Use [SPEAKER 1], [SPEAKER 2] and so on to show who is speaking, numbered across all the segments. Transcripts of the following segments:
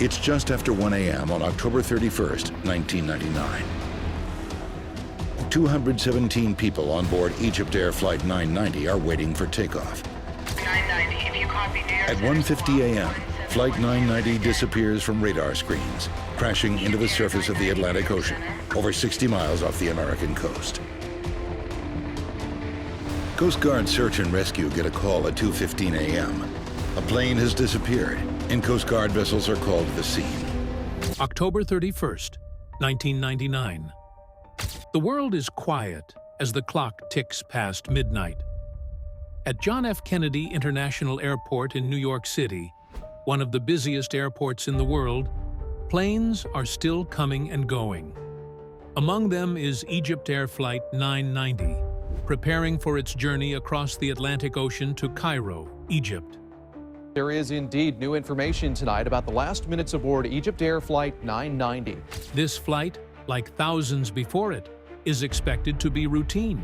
[SPEAKER 1] It's just after 1 a.m. on October 31st, 1999. 217 people on board EgyptAir Flight 990 are waiting for takeoff.
[SPEAKER 2] 990, if you copy New York
[SPEAKER 1] At 1:50 a.m., Flight 990 disappears from radar screens, crashing into the surface of the Atlantic Ocean, over 60 miles off the American coast. Coast Guard search and rescue get a call at 2:15 a.m. A plane has disappeared, and Coast Guard vessels are called to the scene.
[SPEAKER 3] October 31st, 1999. The world is quiet as the clock ticks past midnight. At John F. Kennedy International Airport in New York City, one of the busiest airports in the world, planes are still coming and going. Among them is EgyptAir Flight 990, preparing for its journey across the Atlantic Ocean to Cairo, Egypt.
[SPEAKER 4] There is indeed new information tonight about the last minutes aboard EgyptAir Flight 990.
[SPEAKER 3] This flight, like thousands before it, is expected to be routine.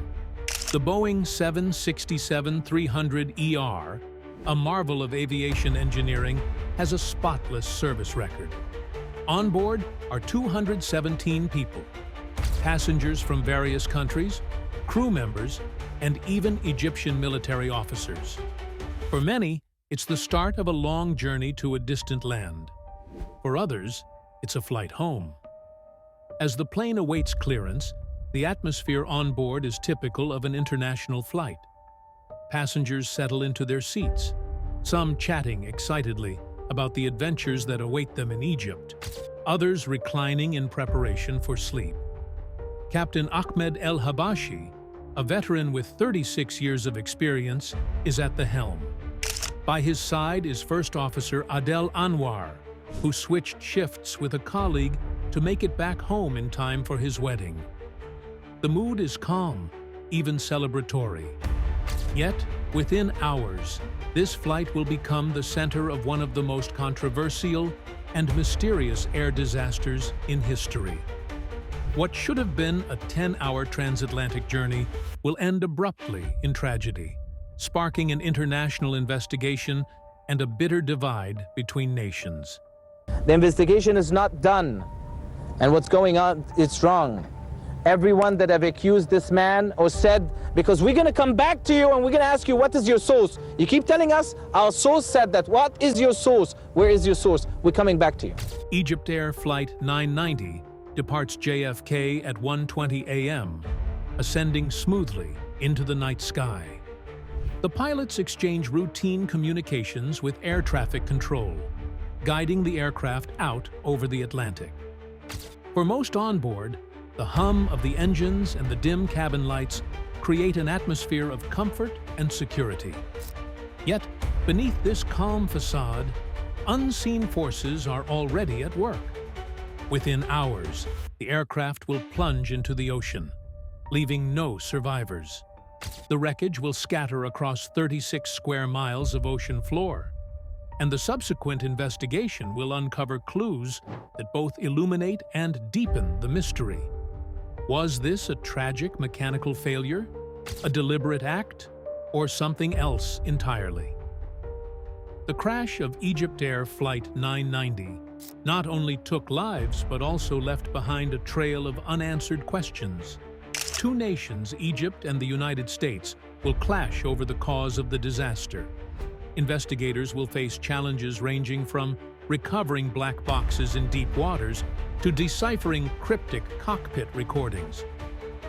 [SPEAKER 3] The Boeing 767-300ER, a marvel of aviation engineering, has a spotless service record. On board are 217 people, passengers from various countries, crew members, and even Egyptian military officers. For many, it's the start of a long journey to a distant land. For others, it's a flight home. As the plane awaits clearance, the atmosphere on board is typical of an international flight. Passengers settle into their seats, some chatting excitedly about the adventures that await them in Egypt, others reclining in preparation for sleep. Captain Ahmed El Habashi, a veteran with 36 years of experience, is at the helm. By his side is First Officer Adel Anwar, who switched shifts with a colleague to make it back home in time for his wedding. The mood is calm, even celebratory. Yet, within hours, this flight will become the center of one of the most controversial and mysterious air disasters in history. What should have been a 10-hour transatlantic journey will end abruptly in tragedy, sparking an international investigation and a bitter divide between nations.
[SPEAKER 5] The investigation is not done, and what's going on, it's wrong. Everyone that have accused this man or said, because we're going to come back to you and we're going to ask you, what is your source? You keep telling us, our source said that. What is your source? Where is your source? We're coming back to you.
[SPEAKER 3] EgyptAir Flight 990 departs JFK at 1:20 a.m., ascending smoothly into the night sky. The pilots exchange routine communications with air traffic control, guiding the aircraft out over the Atlantic. For most on board, the hum of the engines and the dim cabin lights create an atmosphere of comfort and security. Yet, beneath this calm facade, unseen forces are already at work. Within hours, the aircraft will plunge into the ocean, leaving no survivors. The wreckage will scatter across 36 square miles of ocean floor, and the subsequent investigation will uncover clues that both illuminate and deepen the mystery. Was this a tragic mechanical failure, a deliberate act, or something else entirely? The crash of EgyptAir Flight 990 not only took lives but also left behind a trail of unanswered questions. Two nations, Egypt and the United States, will clash over the cause of the disaster. Investigators will face challenges ranging from recovering black boxes in deep waters to deciphering cryptic cockpit recordings.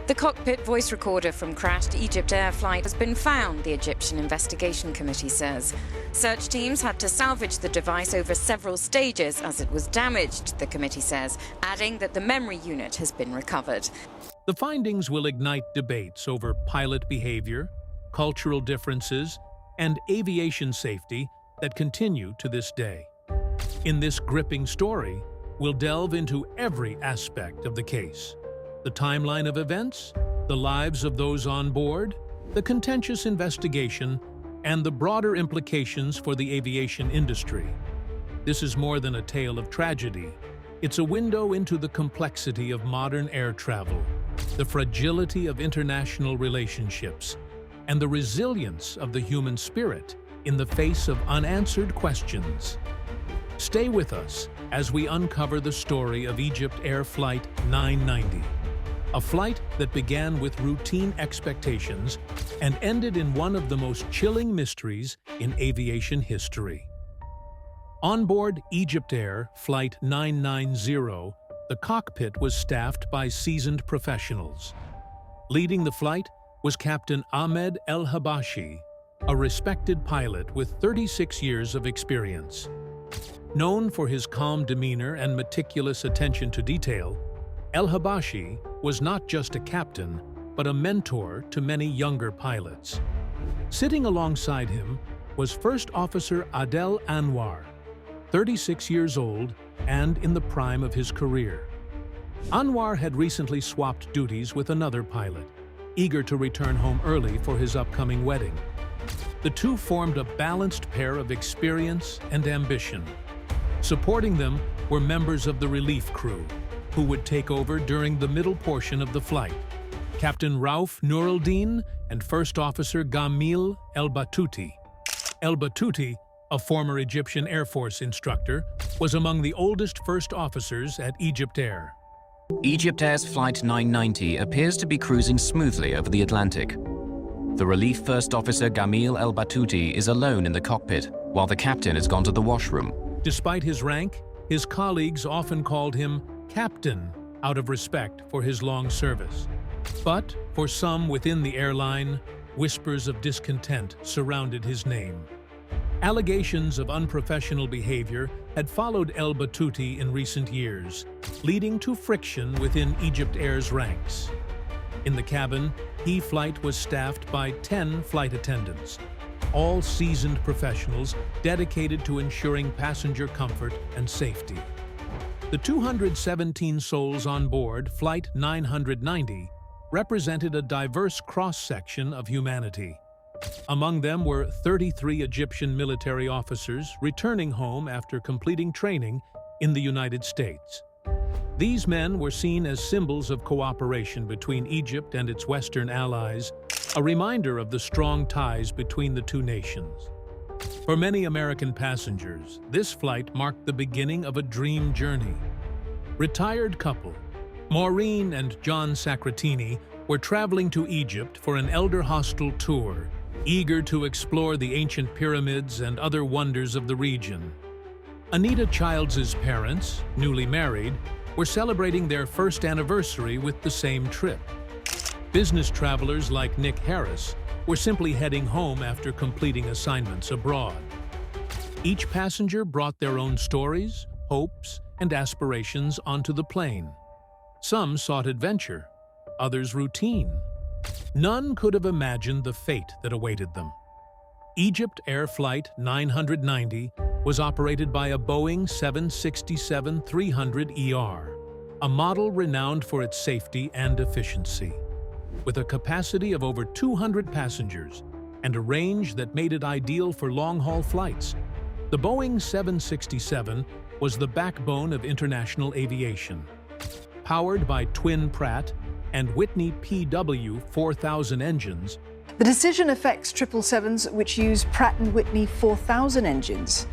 [SPEAKER 6] The cockpit voice recorder from crashed EgyptAir Flight has been found, the Egyptian Investigation Committee says. Search teams had to salvage the device over several stages as it was damaged, the committee says, adding that the memory unit has been recovered.
[SPEAKER 3] The findings will ignite debates over pilot behavior, cultural differences, and aviation safety that continue to this day. In this gripping story, we'll delve into every aspect of the case: the timeline of events, the lives of those on board, the contentious investigation, and the broader implications for the aviation industry. This is more than a tale of tragedy. It's a window into the complexity of modern air travel, the fragility of international relationships, and the resilience of the human spirit in the face of unanswered questions. Stay with us as we uncover the story of EgyptAir Flight 990, a flight that began with routine expectations and ended in one of the most chilling mysteries in aviation history. On board EgyptAir Flight 990, the cockpit was staffed by seasoned professionals. Leading the flight was Captain Ahmed El-Habashi, a respected pilot with 36 years of experience. Known for his calm demeanor and meticulous attention to detail, El-Habashi was not just a captain, but a mentor to many younger pilots. Sitting alongside him was First Officer Adel Anwar, 36 years old and in the prime of his career. Anwar had recently swapped duties with another pilot, eager to return home early for his upcoming wedding. The two formed a balanced pair of experience and ambition. Supporting them were members of the relief crew, who would take over during the middle portion of the flight. Captain Rauf Nuruldin and First Officer Gamil El-Batouti. El-Batouti, a former Egyptian Air Force instructor, was among the oldest first officers at EgyptAir.
[SPEAKER 7] EgyptAir's Flight 990 appears to be cruising smoothly over the Atlantic. The relief first officer Gamil El-Batouti is alone in the cockpit, while the captain has gone to the washroom.
[SPEAKER 3] Despite his rank, his colleagues often called him Captain out of respect for his long service. But for some within the airline, whispers of discontent surrounded his name. Allegations of unprofessional behavior had followed El-Batouti in recent years, leading to friction within EgyptAir's ranks. In the cabin, E-Flight was staffed by 10 flight attendants, all seasoned professionals dedicated to ensuring passenger comfort and safety. The 217 souls on board Flight 990 represented a diverse cross-section of humanity. Among them were 33 Egyptian military officers returning home after completing training in the United States. These men were seen as symbols of cooperation between Egypt and its Western allies, a reminder of the strong ties between the two nations. For many American passengers, this flight marked the beginning of a dream journey. Retired couple, Maureen and John Sacratini, were traveling to Egypt for an elder hostel tour, eager to explore the ancient pyramids and other wonders of the region. Anita Childs' parents, newly married, were celebrating their first anniversary with the same trip. Business travelers like Nick Harris were simply heading home after completing assignments abroad. Each passenger brought their own stories, hopes, and aspirations onto the plane. Some sought adventure, others routine. None could have imagined the fate that awaited them. EgyptAir Flight 990 was operated by a Boeing 767-300ER, a model renowned for its safety and efficiency. With a capacity of over 200 passengers and a range that made it ideal for long-haul flights, the Boeing 767 was the backbone of international aviation. Powered by twin Pratt and Whitney PW4000 engines,
[SPEAKER 8] the decision affects 777s which use Pratt & Whitney 4000 engines.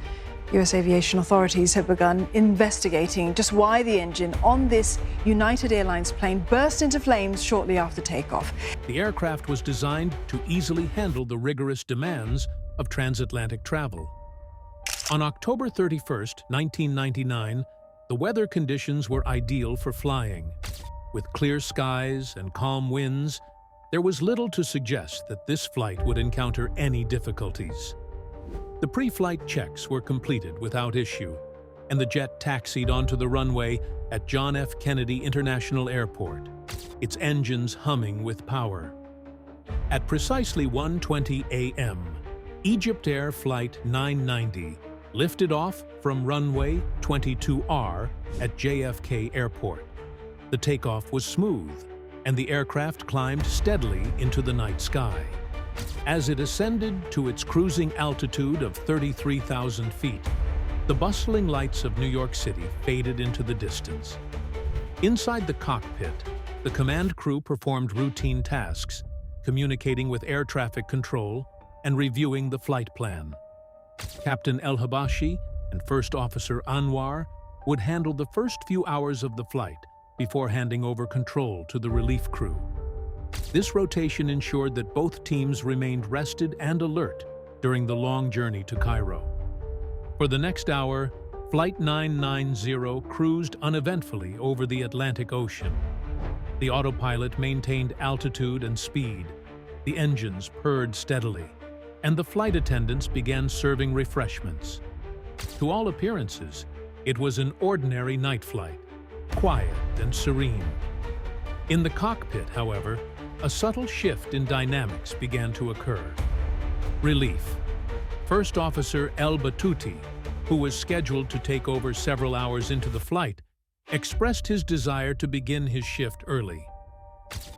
[SPEAKER 8] US aviation authorities have begun investigating just why the engine on this United Airlines plane burst into flames shortly after takeoff.
[SPEAKER 3] The aircraft was designed to easily handle the rigorous demands of transatlantic travel. On October 31, 1999, the weather conditions were ideal for flying. With clear skies and calm winds, there was little to suggest that this flight would encounter any difficulties. The pre-flight checks were completed without issue, and the jet taxied onto the runway at John F. Kennedy International Airport, its engines humming with power. At precisely 1:20 a.m., EgyptAir Flight 990 lifted off from runway 22R at JFK Airport. The takeoff was smooth, and the aircraft climbed steadily into the night sky. As it ascended to its cruising altitude of 33,000 feet, the bustling lights of New York City faded into the distance. Inside the cockpit, the command crew performed routine tasks, communicating with air traffic control and reviewing the flight plan. Captain El-Habashi and First Officer Anwar would handle the first few hours of the flight before handing over control to the relief crew. This rotation ensured that both teams remained rested and alert during the long journey to Cairo. For the next hour, Flight 990 cruised uneventfully over the Atlantic Ocean. The autopilot maintained altitude and speed, the engines purred steadily, and the flight attendants began serving refreshments. To all appearances, it was an ordinary night flight, quiet and serene. In the cockpit, however, a subtle shift in dynamics began to occur. Relief. First Officer El Batouti, who was scheduled to take over several hours into the flight, expressed his desire to begin his shift early.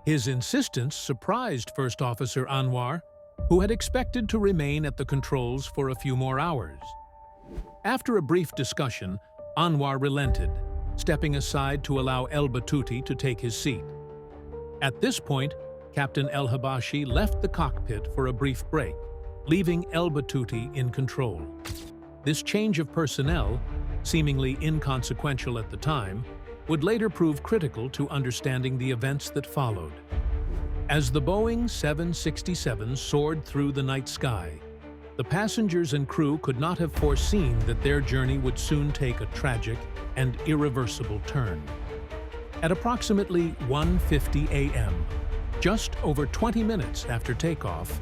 [SPEAKER 3] His insistence surprised First Officer Anwar, who had expected to remain at the controls for a few more hours. After a brief discussion, Anwar relented, stepping aside to allow El Batouti to take his seat. At this point, Captain El Habashi left the cockpit for a brief break, leaving El Batouti in control. This change of personnel, seemingly inconsequential at the time, would later prove critical to understanding the events that followed. As the Boeing 767 soared through the night sky, the passengers and crew could not have foreseen that their journey would soon take a tragic and irreversible turn. At approximately 1:50 a.m., just over 20 minutes after takeoff,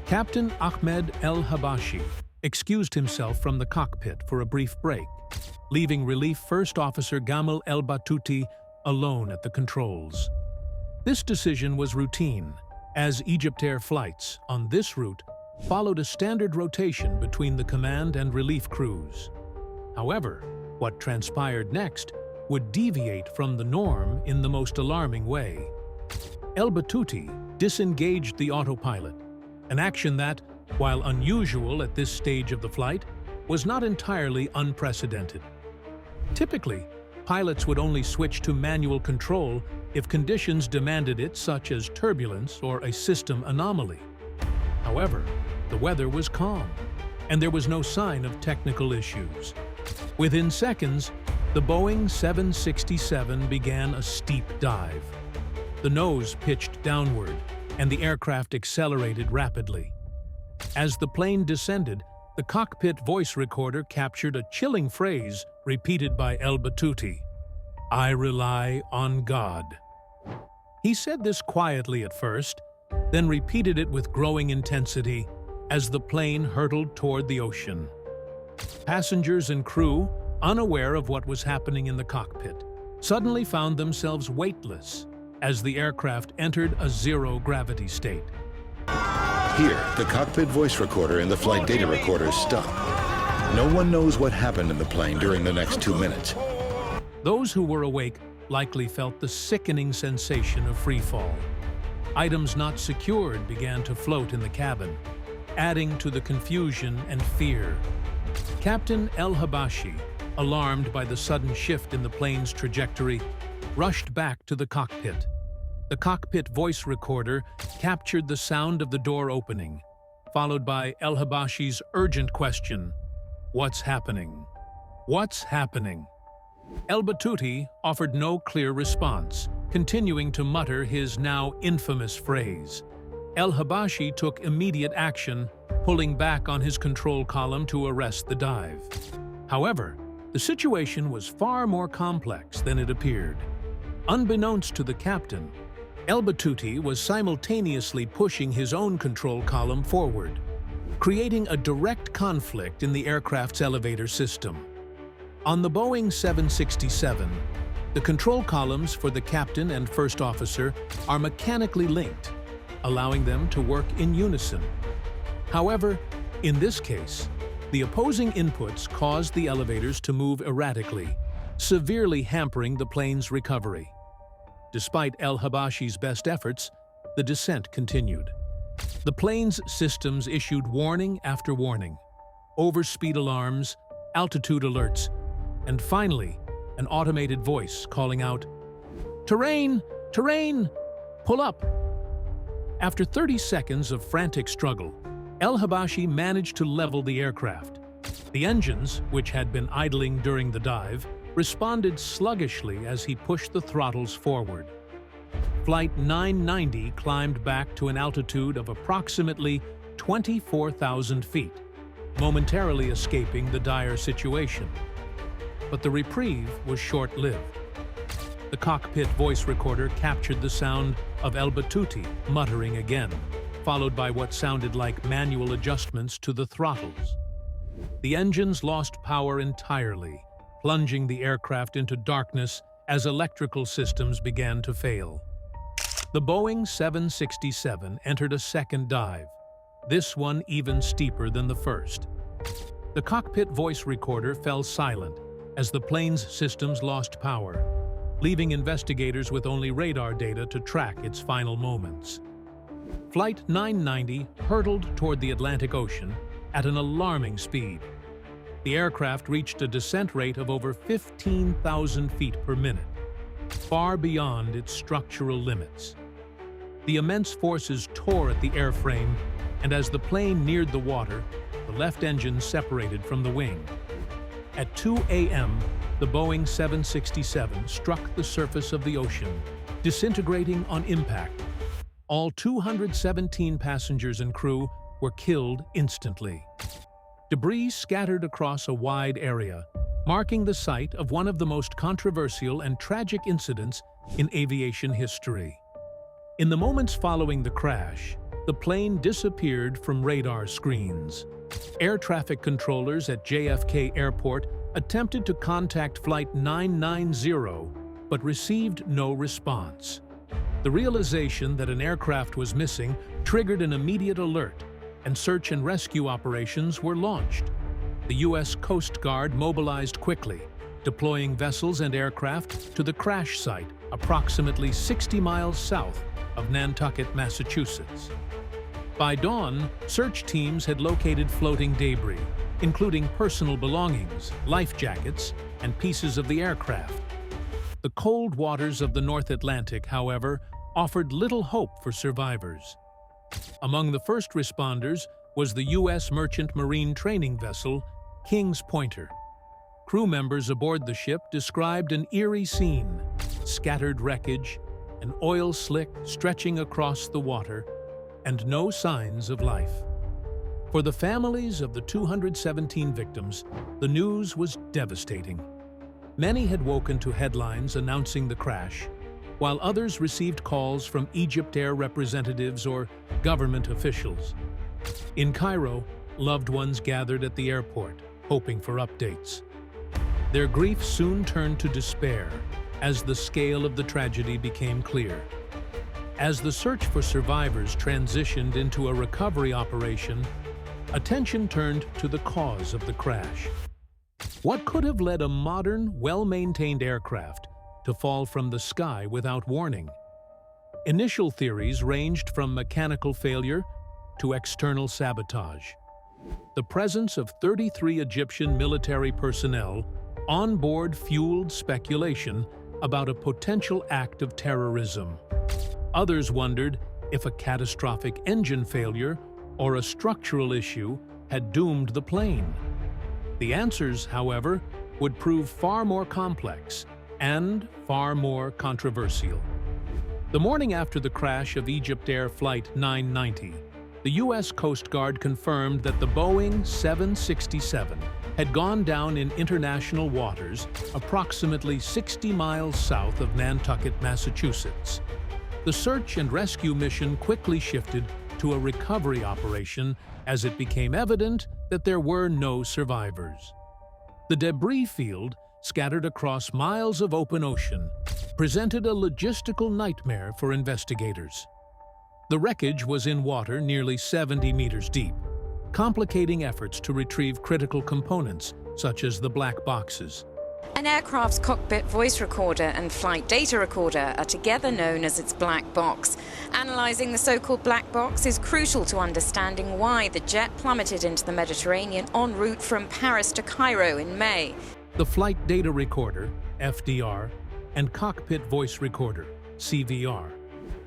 [SPEAKER 3] Captain Ahmed El Habashi excused himself from the cockpit for a brief break, leaving Relief First Officer Gamal El Batouti alone at the controls. This decision was routine, as EgyptAir flights on this route followed a standard rotation between the command and relief crews. However, what transpired next would deviate from the norm in the most alarming way. El Batouti disengaged the autopilot, an action that, while unusual at this stage of the flight, was not entirely unprecedented. Typically, pilots would only switch to manual control if conditions demanded it, such as turbulence or a system anomaly. However, the weather was calm, and there was no sign of technical issues. Within seconds, the Boeing 767 began a steep dive. The nose pitched downward, and the aircraft accelerated rapidly. As the plane descended, the cockpit voice recorder captured a chilling phrase repeated by El Batouti: "I rely on God." He said this quietly at first, then repeated it with growing intensity as the plane hurtled toward the ocean. Passengers and crew, unaware of what was happening in the cockpit, suddenly found themselves weightless as the aircraft entered a zero-gravity state.
[SPEAKER 1] Here, the cockpit voice recorder and the flight data recorder stop. No one knows what happened in the plane during the next 2 minutes.
[SPEAKER 3] Those who were awake likely felt the sickening sensation of freefall. Items not secured began to float in the cabin, adding to the confusion and fear. Captain El Habashi, alarmed by the sudden shift in the plane's trajectory, rushed back to the cockpit. The cockpit voice recorder captured the sound of the door opening, followed by El Habashi's urgent question: "What's happening? What's happening?" El Batouti offered no clear response, continuing to mutter his now infamous phrase. El Habashi took immediate action, pulling back on his control column to arrest the dive. However, the situation was far more complex than it appeared. Unbeknownst to the captain, El Batouti was simultaneously pushing his own control column forward, creating a direct conflict in the aircraft's elevator system. On the Boeing 767, the control columns for the captain and first officer are mechanically linked, allowing them to work in unison. However, in this case, the opposing inputs caused the elevators to move erratically, severely hampering the plane's recovery. Despite El Habashi's best efforts, the descent continued. The plane's systems issued warning after warning, overspeed alarms, altitude alerts, and finally, an automated voice calling out, "Terrain! Terrain! Pull up!" After 30 seconds of frantic struggle, El Habashi managed to level the aircraft, The engines, which had been idling during the dive, responded sluggishly as he pushed the throttles forward. Flight 990 climbed back to an altitude of approximately 24,000 feet, momentarily escaping the dire situation. But the reprieve was short-lived. The cockpit voice recorder captured the sound of El Battuti muttering again, followed by what sounded like manual adjustments to the throttles. The engines lost power entirely, plunging the aircraft into darkness as electrical systems began to fail. The Boeing 767 entered a second dive, this one even steeper than the first. The cockpit voice recorder fell silent as the plane's systems lost power, leaving investigators with only radar data to track its final moments. Flight 990 hurtled toward the Atlantic Ocean at an alarming speed. The aircraft reached a descent rate of over 15,000 feet per minute, far beyond its structural limits. The immense forces tore at the airframe, and as the plane neared the water, the left engine separated from the wing. At 2 a.m., the Boeing 767 struck the surface of the ocean, disintegrating on impact. All 217 passengers and crew were killed instantly. Debris scattered across a wide area, marking the site of one of the most controversial and tragic incidents in aviation history. In the moments following the crash, the plane disappeared from radar screens. Air traffic controllers at JFK Airport attempted to contact Flight 990, but received no response. The realization that an aircraft was missing triggered an immediate alert, and search and rescue operations were launched. The U.S. Coast Guard mobilized quickly, deploying vessels and aircraft to the crash site approximately 60 miles south of Nantucket, Massachusetts. By dawn, search teams had located floating debris, including personal belongings, life jackets, and pieces of the aircraft. The cold waters of the North Atlantic, however, offered little hope for survivors. Among the first responders was the U.S. merchant marine training vessel, King's Pointer. Crew members aboard the ship described an eerie scene: scattered wreckage, an oil slick stretching across the water, and no signs of life. For the families of the 217 victims, the news was devastating. Many had woken to headlines announcing the crash, while others received calls from EgyptAir representatives or government officials. In Cairo, loved ones gathered at the airport, hoping for updates. Their grief soon turned to despair as the scale of the tragedy became clear. As the search for survivors transitioned into a recovery operation, attention turned to the cause of the crash. What could have led a modern, well-maintained aircraft to fall from the sky without warning? Initial theories ranged from mechanical failure to external sabotage. The presence of 33 Egyptian military personnel on board fueled speculation about a potential act of terrorism. Others wondered if a catastrophic engine failure or a structural issue had doomed the plane. The answers, however, would prove far more complex and far more controversial. The morning after the crash of EgyptAir Flight 990, the U.S. Coast Guard confirmed that the Boeing 767 had gone down in international waters approximately 60 miles south of Nantucket, Massachusetts. The search and rescue mission quickly shifted to a recovery operation as it became evident that there were no survivors. The debris field, scattered across miles of open ocean, presented a logistical nightmare for investigators. The wreckage was in water nearly 70 meters deep, complicating efforts to retrieve critical components such as the black boxes.
[SPEAKER 6] An aircraft's cockpit voice recorder and flight data recorder are together known as its black box. Analyzing the so-called black box is crucial to understanding why the jet plummeted into the Mediterranean en route from Paris to Cairo in May.
[SPEAKER 3] The flight data recorder, FDR, and cockpit voice recorder, CVR.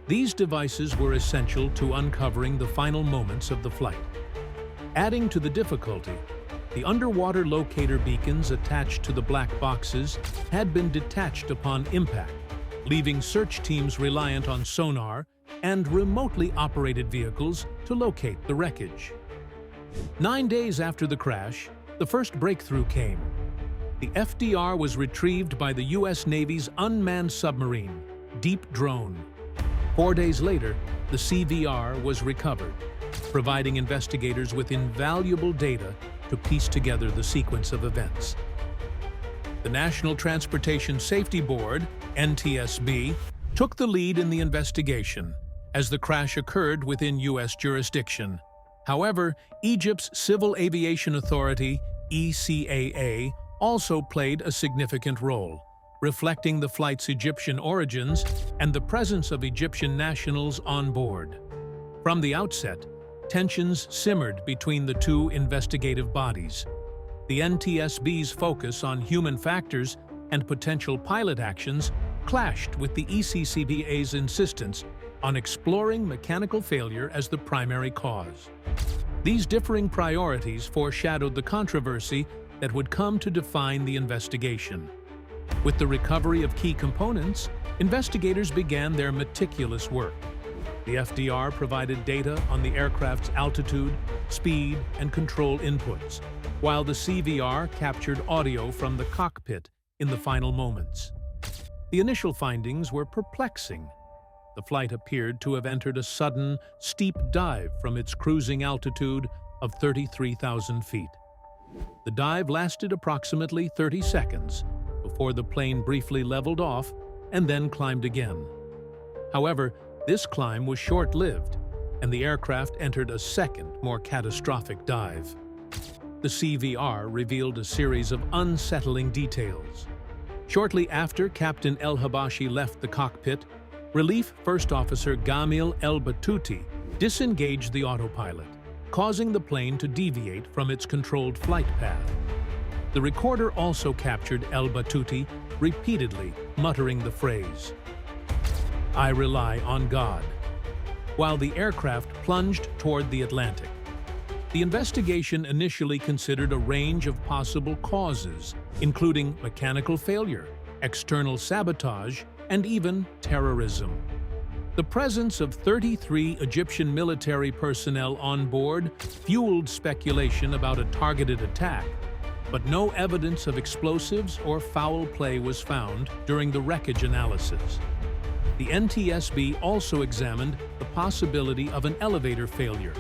[SPEAKER 3] These devices were essential to uncovering the final moments of the flight. Adding to the difficulty, The underwater locator beacons attached to the black boxes had been detached upon impact, leaving search teams reliant on sonar and remotely operated vehicles to locate the wreckage. 9 days after the crash, the first breakthrough came. The FDR was retrieved by the U.S. Navy's unmanned submarine, Deep Drone. 4 days later, the CVR was recovered, providing investigators with invaluable data to piece together the sequence of events. The National Transportation Safety Board, NTSB, took the lead in the investigation, as the crash occurred within U.S. jurisdiction. However, Egypt's Civil Aviation Authority, ECAA, also played a significant role, reflecting the flight's Egyptian origins and the presence of Egyptian nationals on board. From the outset, tensions simmered between the two investigative bodies. The NTSB's focus on human factors and potential pilot actions clashed with the ECCBA's insistence on exploring mechanical failure as the primary cause. These differing priorities foreshadowed the controversy that would come to define the investigation. With the recovery of key components, investigators began their meticulous work. The FDR provided data on the aircraft's altitude, speed, and control inputs, while the CVR captured audio from the cockpit in the final moments. The initial findings were perplexing. The flight appeared to have entered a sudden, steep dive from its cruising altitude of 33,000 feet. The dive lasted approximately 30 seconds before the plane briefly leveled off and then climbed again. However, this climb was short-lived, and the aircraft entered a second, more catastrophic dive. The CVR revealed a series of unsettling details. Shortly after Captain El-Habashi left the cockpit, Relief First Officer Gamil El-Batouti disengaged the autopilot, causing the plane to deviate from its controlled flight path. The recorder also captured El-Batouti repeatedly muttering the phrase, "I rely on God," while the aircraft plunged toward the Atlantic. The investigation initially considered a range of possible causes, including mechanical failure, external sabotage, and even terrorism. The presence of 33 Egyptian military personnel on board fueled speculation about a targeted attack, but no evidence of explosives or foul play was found during the wreckage analysis. The NTSB also examined the possibility of an elevator failure,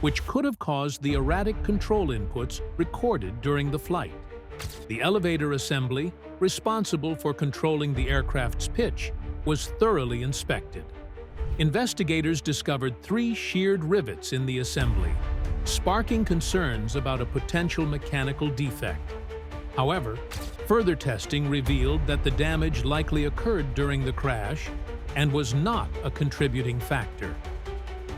[SPEAKER 3] which could have caused the erratic control inputs recorded during the flight. The elevator assembly, responsible for controlling the aircraft's pitch, was thoroughly inspected. Investigators discovered 3 sheared rivets in the assembly, sparking concerns about a potential mechanical defect. However, further testing revealed that the damage likely occurred during the crash and was not a contributing factor.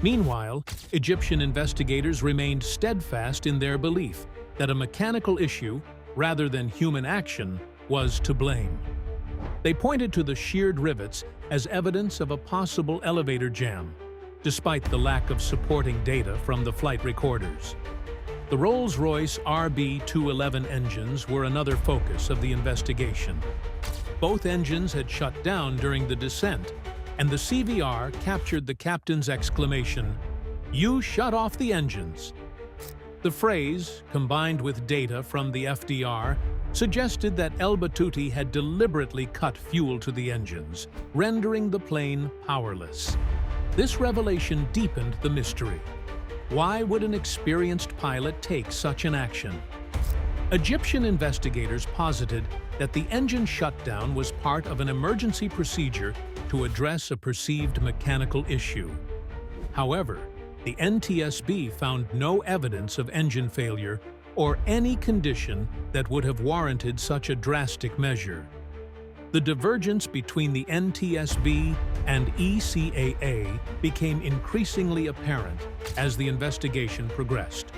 [SPEAKER 3] Meanwhile, Egyptian investigators remained steadfast in their belief that a mechanical issue, rather than human action, was to blame. They pointed to the sheared rivets as evidence of a possible elevator jam, despite the lack of supporting data from the flight recorders. The Rolls-Royce RB211 engines were another focus of the investigation. Both engines had shut down during the descent, and the CVR captured the captain's exclamation, "You shut off the engines." The phrase, combined with data from the FDR, suggested that El-Batouti had deliberately cut fuel to the engines, rendering the plane powerless. This revelation deepened the mystery. Why would an experienced pilot take such an action? Egyptian investigators posited that the engine shutdown was part of an emergency procedure to address a perceived mechanical issue. However, the NTSB found no evidence of engine failure or any condition that would have warranted such a drastic measure. The divergence between the NTSB and ECAA became increasingly apparent as the investigation progressed.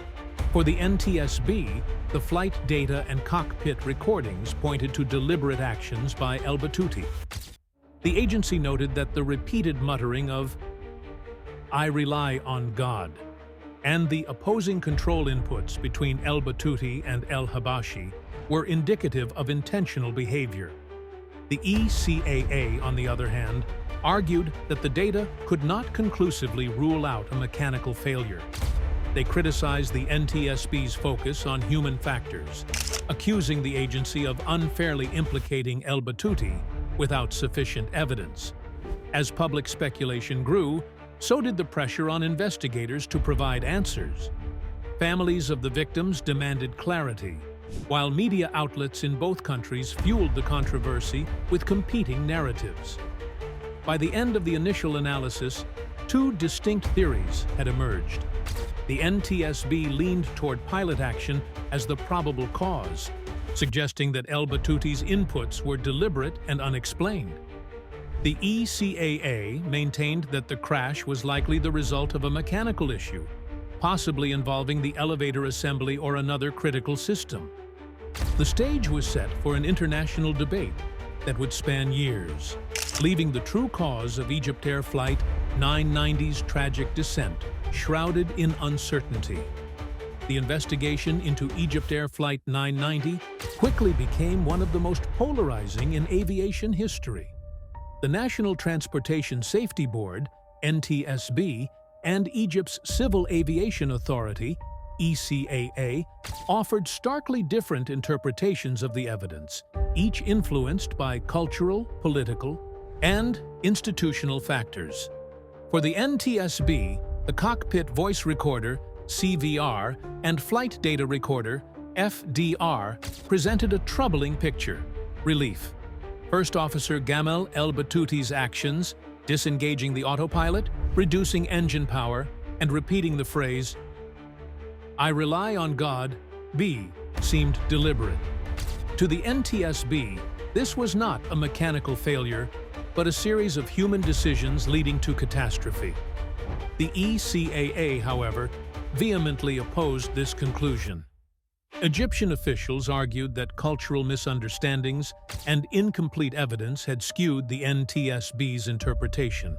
[SPEAKER 3] For the NTSB, the flight data and cockpit recordings pointed to deliberate actions by El-Batouti. The agency noted that the repeated muttering of "I rely on God" and the opposing control inputs between El Batouti and El Habashi were indicative of intentional behavior. The ECAA, on the other hand, argued that the data could not conclusively rule out a mechanical failure. They criticized the NTSB's focus on human factors, accusing the agency of unfairly implicating El Batouti without sufficient evidence. As public speculation grew, so did the pressure on investigators to provide answers. Families of the victims demanded clarity, while media outlets in both countries fueled the controversy with competing narratives. By the end of the initial analysis, two distinct theories had emerged. The NTSB leaned toward pilot action as the probable cause, suggesting that El Batouti's inputs were deliberate and unexplained. The ECAA maintained that the crash was likely the result of a mechanical issue, possibly involving the elevator assembly or another critical system. The stage was set for an international debate that would span years, leaving the true cause of EgyptAir Flight 990's tragic descent shrouded in uncertainty. The investigation into EgyptAir Flight 990 quickly became one of the most polarizing in aviation history. The National Transportation Safety Board, NTSB, and Egypt's Civil Aviation Authority, ECAA, offered starkly different interpretations of the evidence, each influenced by cultural, political, and institutional factors. For the NTSB, the cockpit voice recorder, CVR, and flight data recorder, FDR, presented a troubling picture. Relief. First Officer Gamel El Batouti's actions, disengaging the autopilot, reducing engine power, and repeating the phrase, "I rely on God," seemed deliberate. To the NTSB, this was not a mechanical failure, but a series of human decisions leading to catastrophe. The ECAA, however, vehemently opposed this conclusion. Egyptian officials argued that cultural misunderstandings and incomplete evidence had skewed the NTSB's interpretation.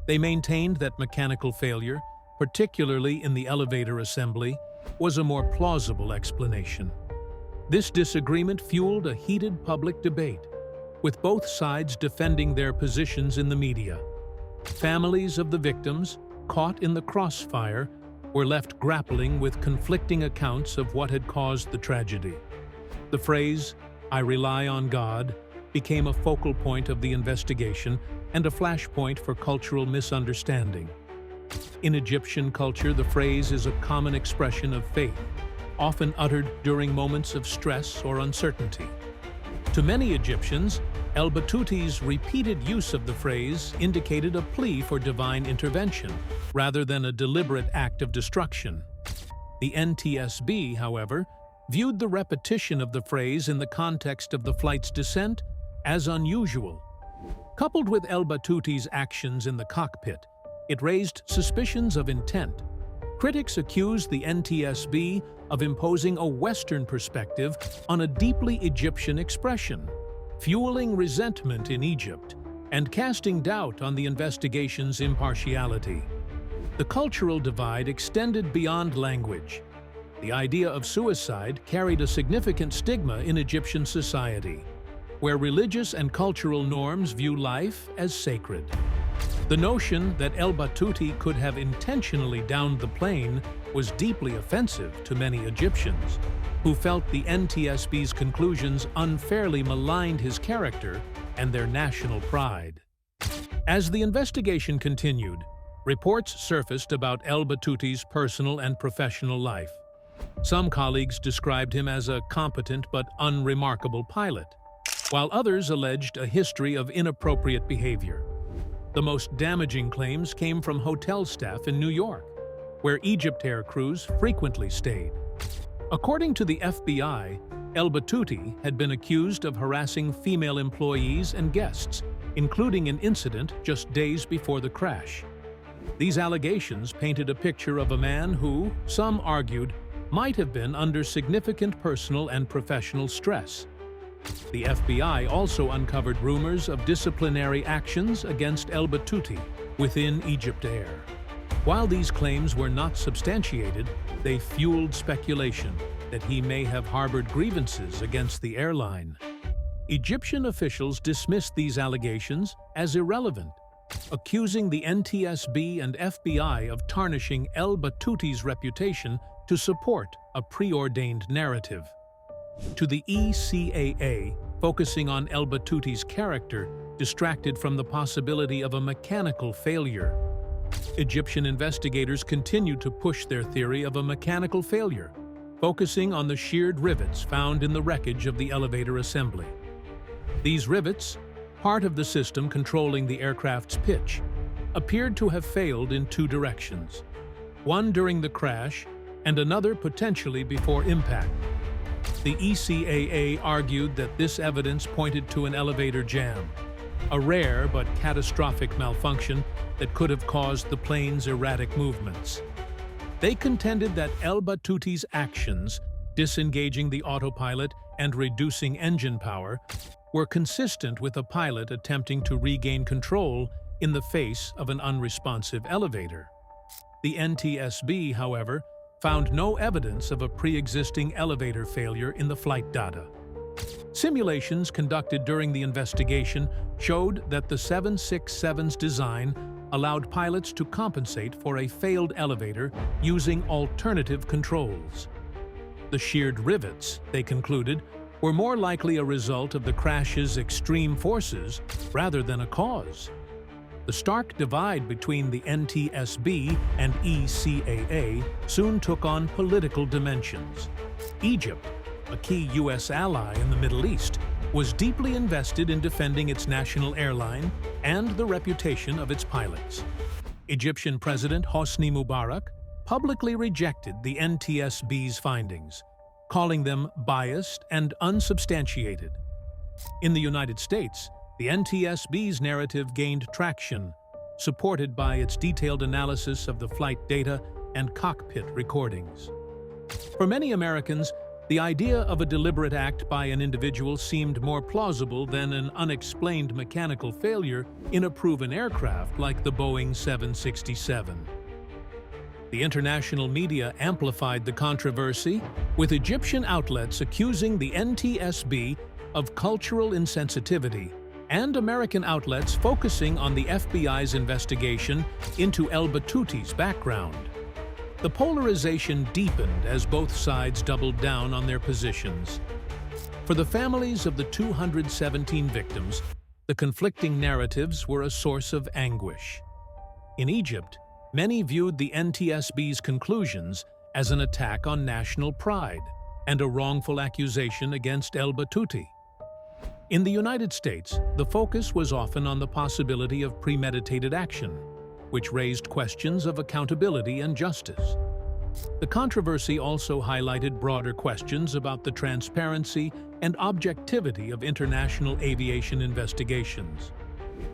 [SPEAKER 3] They maintained that mechanical failure, particularly in the elevator assembly, was a more plausible explanation. This disagreement fueled a heated public debate, with both sides defending their positions in the media. Families of the victims, caught in the crossfire, were left grappling with conflicting accounts of what had caused the tragedy. The phrase, "I rely on God," became a focal point of the investigation and a flashpoint for cultural misunderstanding. In Egyptian culture, the phrase is a common expression of faith, often uttered during moments of stress or uncertainty. To many Egyptians, El Batouti's repeated use of the phrase indicated a plea for divine intervention, rather than a deliberate act of destruction. The NTSB, however, viewed the repetition of the phrase in the context of the flight's descent as unusual. Coupled with El Batouti's actions in the cockpit, it raised suspicions of intent. Critics accused the NTSB of imposing a Western perspective on a deeply Egyptian expression, fueling resentment in Egypt and casting doubt on the investigation's impartiality. The cultural divide extended beyond language. The idea of suicide carried a significant stigma in Egyptian society, where religious and cultural norms view life as sacred. The notion that El Batouti could have intentionally downed the plane was deeply offensive to many Egyptians, who felt the NTSB's conclusions unfairly maligned his character and their national pride. As the investigation continued, reports surfaced about El Batouti's personal and professional life. Some colleagues described him as a competent but unremarkable pilot, while others alleged a history of inappropriate behavior. The most damaging claims came from hotel staff in New York, where EgyptAir crews frequently stayed. According to the FBI, El Batouti had been accused of harassing female employees and guests, including an incident just days before the crash. These allegations painted a picture of a man who, some argued, might have been under significant personal and professional stress. The FBI also uncovered rumors of disciplinary actions against El Batouti within EgyptAir. While these claims were not substantiated, they fueled speculation that he may have harbored grievances against the airline. Egyptian officials dismissed these allegations as irrelevant, accusing the NTSB and FBI of tarnishing El Battouti's reputation to support a preordained narrative. To the ECAA, focusing on El Battouti's character distracted from the possibility of a mechanical failure. Egyptian investigators continued to push their theory of a mechanical failure, focusing on the sheared rivets found in the wreckage of the elevator assembly. These rivets, part of the system controlling the aircraft's pitch, appeared to have failed in two directions, one during the crash and another potentially before impact. The ECAA argued that this evidence pointed to an elevator jam, a rare but catastrophic malfunction that could have caused the plane's erratic movements. They contended that El Battouti's actions, disengaging the autopilot and reducing engine power, were consistent with a pilot attempting to regain control in the face of an unresponsive elevator. The NTSB, however, found no evidence of a pre-existing elevator failure in the flight data. Simulations conducted during the investigation showed that the 767's design allowed pilots to compensate for a failed elevator using alternative controls. The sheared rivets, they concluded, were more likely a result of the crash's extreme forces rather than a cause. The stark divide between the NTSB and ECAA soon took on political dimensions. Egypt, a key U.S. ally in the Middle East, was deeply invested in defending its national airline and the reputation of its pilots. Egyptian President Hosni Mubarak publicly rejected the NTSB's findings, calling them biased and unsubstantiated. In the United States, the NTSB's narrative gained traction, supported by its detailed analysis of the flight data and cockpit recordings. For many Americans, the idea of a deliberate act by an individual seemed more plausible than an unexplained mechanical failure in a proven aircraft like the Boeing 767. The international media amplified the controversy, with Egyptian outlets accusing the NTSB of cultural insensitivity and American outlets focusing on the FBI's investigation into El Battouti's background. The polarization deepened as both sides doubled down on their positions. For the families of the 217 victims, the conflicting narratives were a source of anguish. In Egypt, many viewed the NTSB's conclusions as an attack on national pride and a wrongful accusation against El Battouti. In the United States, the focus was often on the possibility of premeditated action, which raised questions of accountability and justice. The controversy also highlighted broader questions about the transparency and objectivity of international aviation investigations.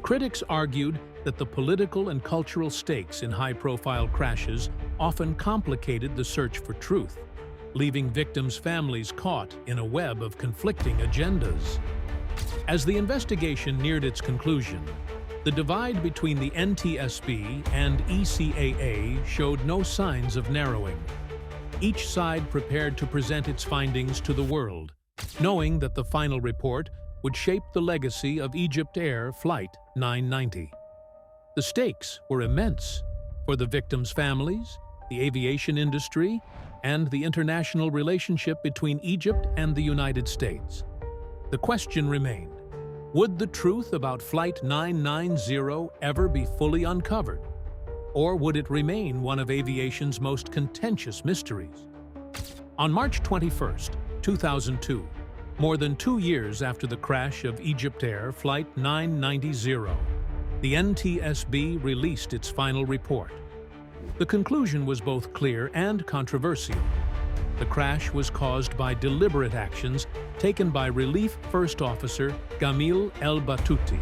[SPEAKER 3] Critics argued that the political and cultural stakes in high-profile crashes often complicated the search for truth, leaving victims' families caught in a web of conflicting agendas. As the investigation neared its conclusion, the divide between the NTSB and ECAA showed no signs of narrowing. Each side prepared to present its findings to the world, knowing that the final report would shape the legacy of EgyptAir Flight 990. The stakes were immense for the victims' families, the aviation industry, and the international relationship between Egypt and the United States. The question remained: would the truth about Flight 990 ever be fully uncovered? Or would it remain one of aviation's most contentious mysteries? On March 21, 2002, more than 2 years after the crash of EgyptAir Flight 990, the NTSB released its final report. The conclusion was both clear and controversial. The crash was caused by deliberate actions taken by Relief First Officer Gamil El Battouti.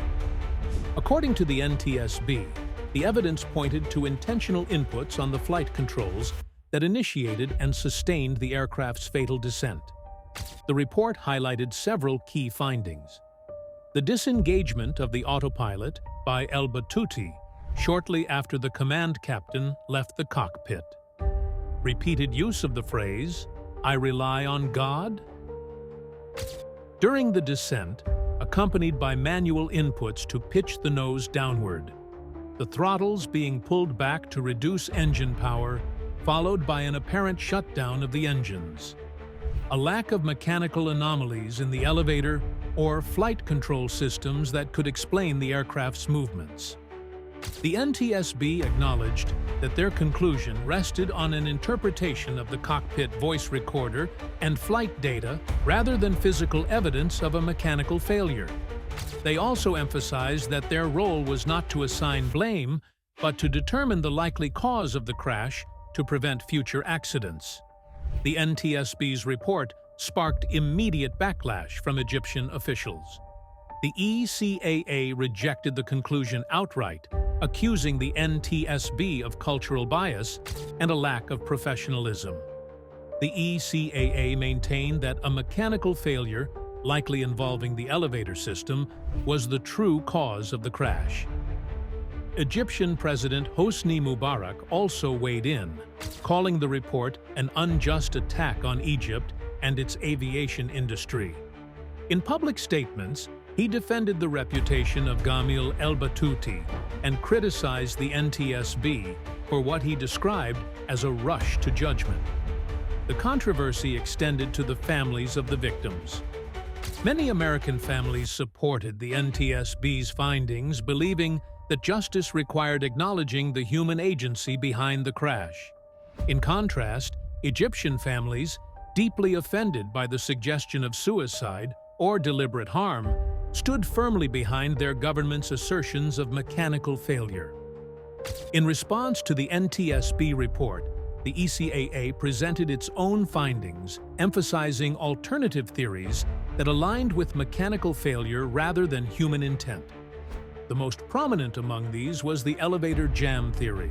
[SPEAKER 3] According to the NTSB, the evidence pointed to intentional inputs on the flight controls that initiated and sustained the aircraft's fatal descent. The report highlighted several key findings. The disengagement of the autopilot by El Battouti shortly after the command captain left the cockpit. Repeated use of the phrase, "I rely on God?" During the descent, accompanied by manual inputs to pitch the nose downward, the throttles being pulled back to reduce engine power, followed by an apparent shutdown of the engines. A lack of mechanical anomalies in the elevator or flight control systems that could explain the aircraft's movements. The NTSB acknowledged that their conclusion rested on an interpretation of the cockpit voice recorder and flight data rather than physical evidence of a mechanical failure. They also emphasized that their role was not to assign blame, but to determine the likely cause of the crash to prevent future accidents. The NTSB's report sparked immediate backlash from Egyptian officials. The ECAA rejected the conclusion outright, accusing the NTSB of cultural bias and a lack of professionalism. The ECAA maintained that a mechanical failure, likely involving the elevator system, was the true cause of the crash. Egyptian President Hosni Mubarak also weighed in, calling the report an unjust attack on Egypt and its aviation industry. In public statements, he defended the reputation of Gamil El-Batouti and criticized the NTSB for what he described as a rush to judgment. The controversy extended to the families of the victims. Many American families supported the NTSB's findings, believing that justice required acknowledging the human agency behind the crash. In contrast, Egyptian families, deeply offended by the suggestion of suicide or deliberate harm, stood firmly behind their government's assertions of mechanical failure. In response to the NTSB report, the ECAA presented its own findings, emphasizing alternative theories that aligned with mechanical failure rather than human intent. The most prominent among these was the elevator jam theory,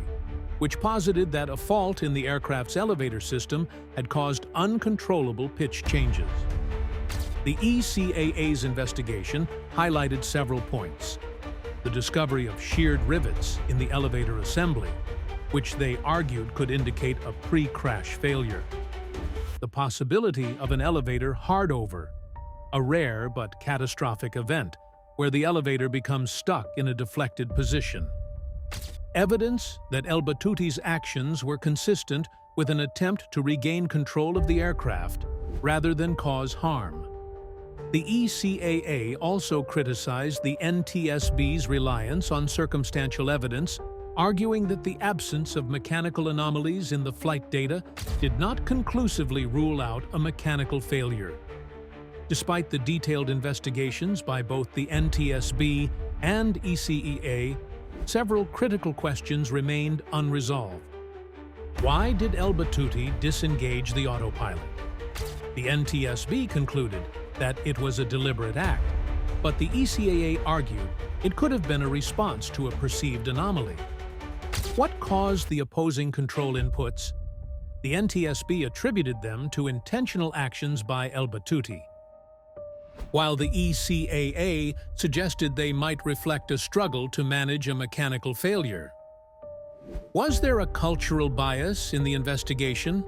[SPEAKER 3] which posited that a fault in the aircraft's elevator system had caused uncontrollable pitch changes. The ECAA's investigation highlighted several points. The discovery of sheared rivets in the elevator assembly, which they argued could indicate a pre-crash failure. The possibility of an elevator hardover, a rare but catastrophic event where the elevator becomes stuck in a deflected position. Evidence that El-Batouti's actions were consistent with an attempt to regain control of the aircraft rather than cause harm. The ECAA also criticized the NTSB's reliance on circumstantial evidence, arguing that the absence of mechanical anomalies in the flight data did not conclusively rule out a mechanical failure. Despite the detailed investigations by both the NTSB and ECAA, several critical questions remained unresolved. Why did El-Batouti disengage the autopilot? The NTSB concluded that it was a deliberate act, but the ECAA argued it could have been a response to a perceived anomaly. What caused the opposing control inputs? The NTSB attributed them to intentional actions by El-Batouti, while the ECAA suggested they might reflect a struggle to manage a mechanical failure. Was there a cultural bias in the investigation?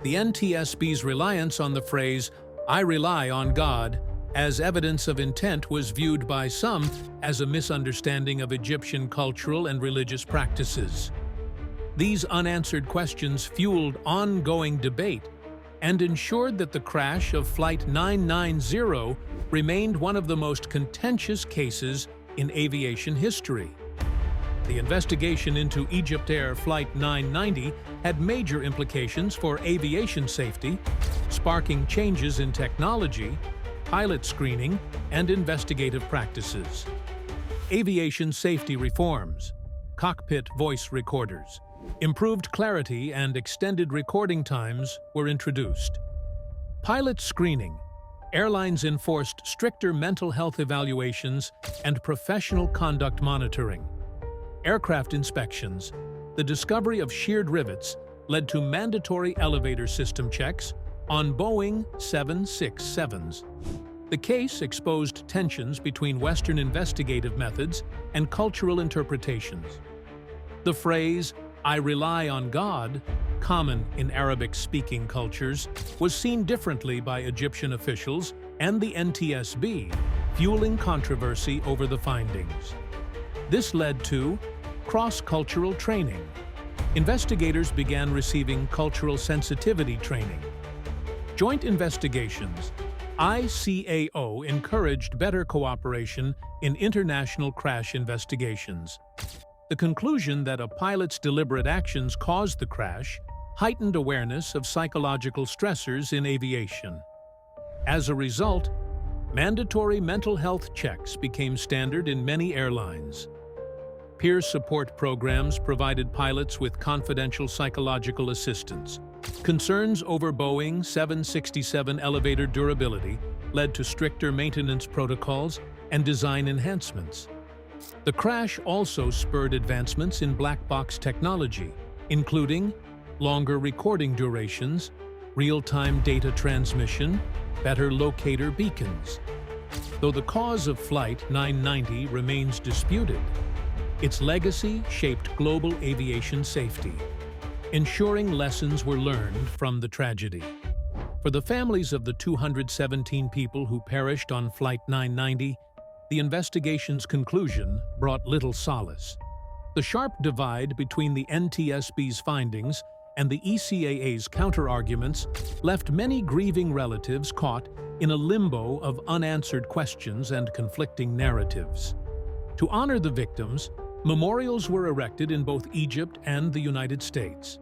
[SPEAKER 3] The NTSB's reliance on the phrase, "I rely on God," as evidence of intent was viewed by some as a misunderstanding of Egyptian cultural and religious practices. These unanswered questions fueled ongoing debate and ensured that the crash of Flight 990 remained one of the most contentious cases in aviation history. The investigation into EgyptAir Flight 990 had major implications for aviation safety, sparking changes in technology, pilot screening, and investigative practices. Aviation safety reforms, cockpit voice recorders, improved clarity and extended recording times were introduced. Pilot screening. Airlines enforced stricter mental health evaluations and professional conduct monitoring. Aircraft inspections. The discovery of sheared rivets led to mandatory elevator system checks on Boeing 767s. The case exposed tensions between Western investigative methods and cultural interpretations. The phrase, "I rely on God," common in Arabic-speaking cultures, was seen differently by Egyptian officials and the NTSB, fueling controversy over the findings. This led to cross-cultural training. Investigators began receiving cultural sensitivity training. Joint investigations, ICAO, encouraged better cooperation in international crash investigations. The conclusion that a pilot's deliberate actions caused the crash heightened awareness of psychological stressors in aviation. As a result, mandatory mental health checks became standard in many airlines. Peer support programs provided pilots with confidential psychological assistance. Concerns over Boeing 767 elevator durability led to stricter maintenance protocols and design enhancements. The crash also spurred advancements in black box technology, including longer recording durations, real-time data transmission, better locator beacons. Though the cause of Flight 990 remains disputed, its legacy shaped global aviation safety, ensuring lessons were learned from the tragedy. For the families of the 217 people who perished on Flight 990, the investigation's conclusion brought little solace. The sharp divide between the NTSB's findings and the ECAA's counterarguments left many grieving relatives caught in a limbo of unanswered questions and conflicting narratives. To honor the victims, memorials were erected in both Egypt and the United States.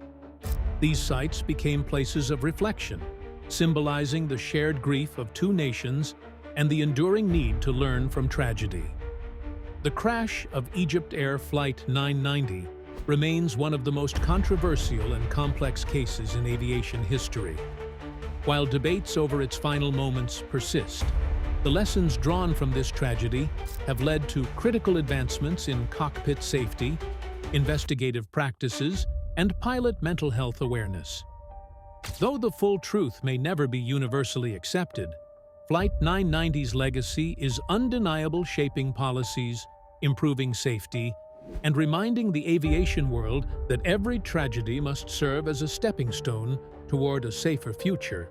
[SPEAKER 3] These sites became places of reflection, symbolizing the shared grief of two nations and the enduring need to learn from tragedy. The crash of EgyptAir Flight 990 remains one of the most controversial and complex cases in aviation history. While debates over its final moments persist, the lessons drawn from this tragedy have led to critical advancements in cockpit safety, investigative practices, and pilot mental health awareness. Though the full truth may never be universally accepted, Flight 990's legacy is undeniable, shaping policies, improving safety, and reminding the aviation world that every tragedy must serve as a stepping stone toward a safer future.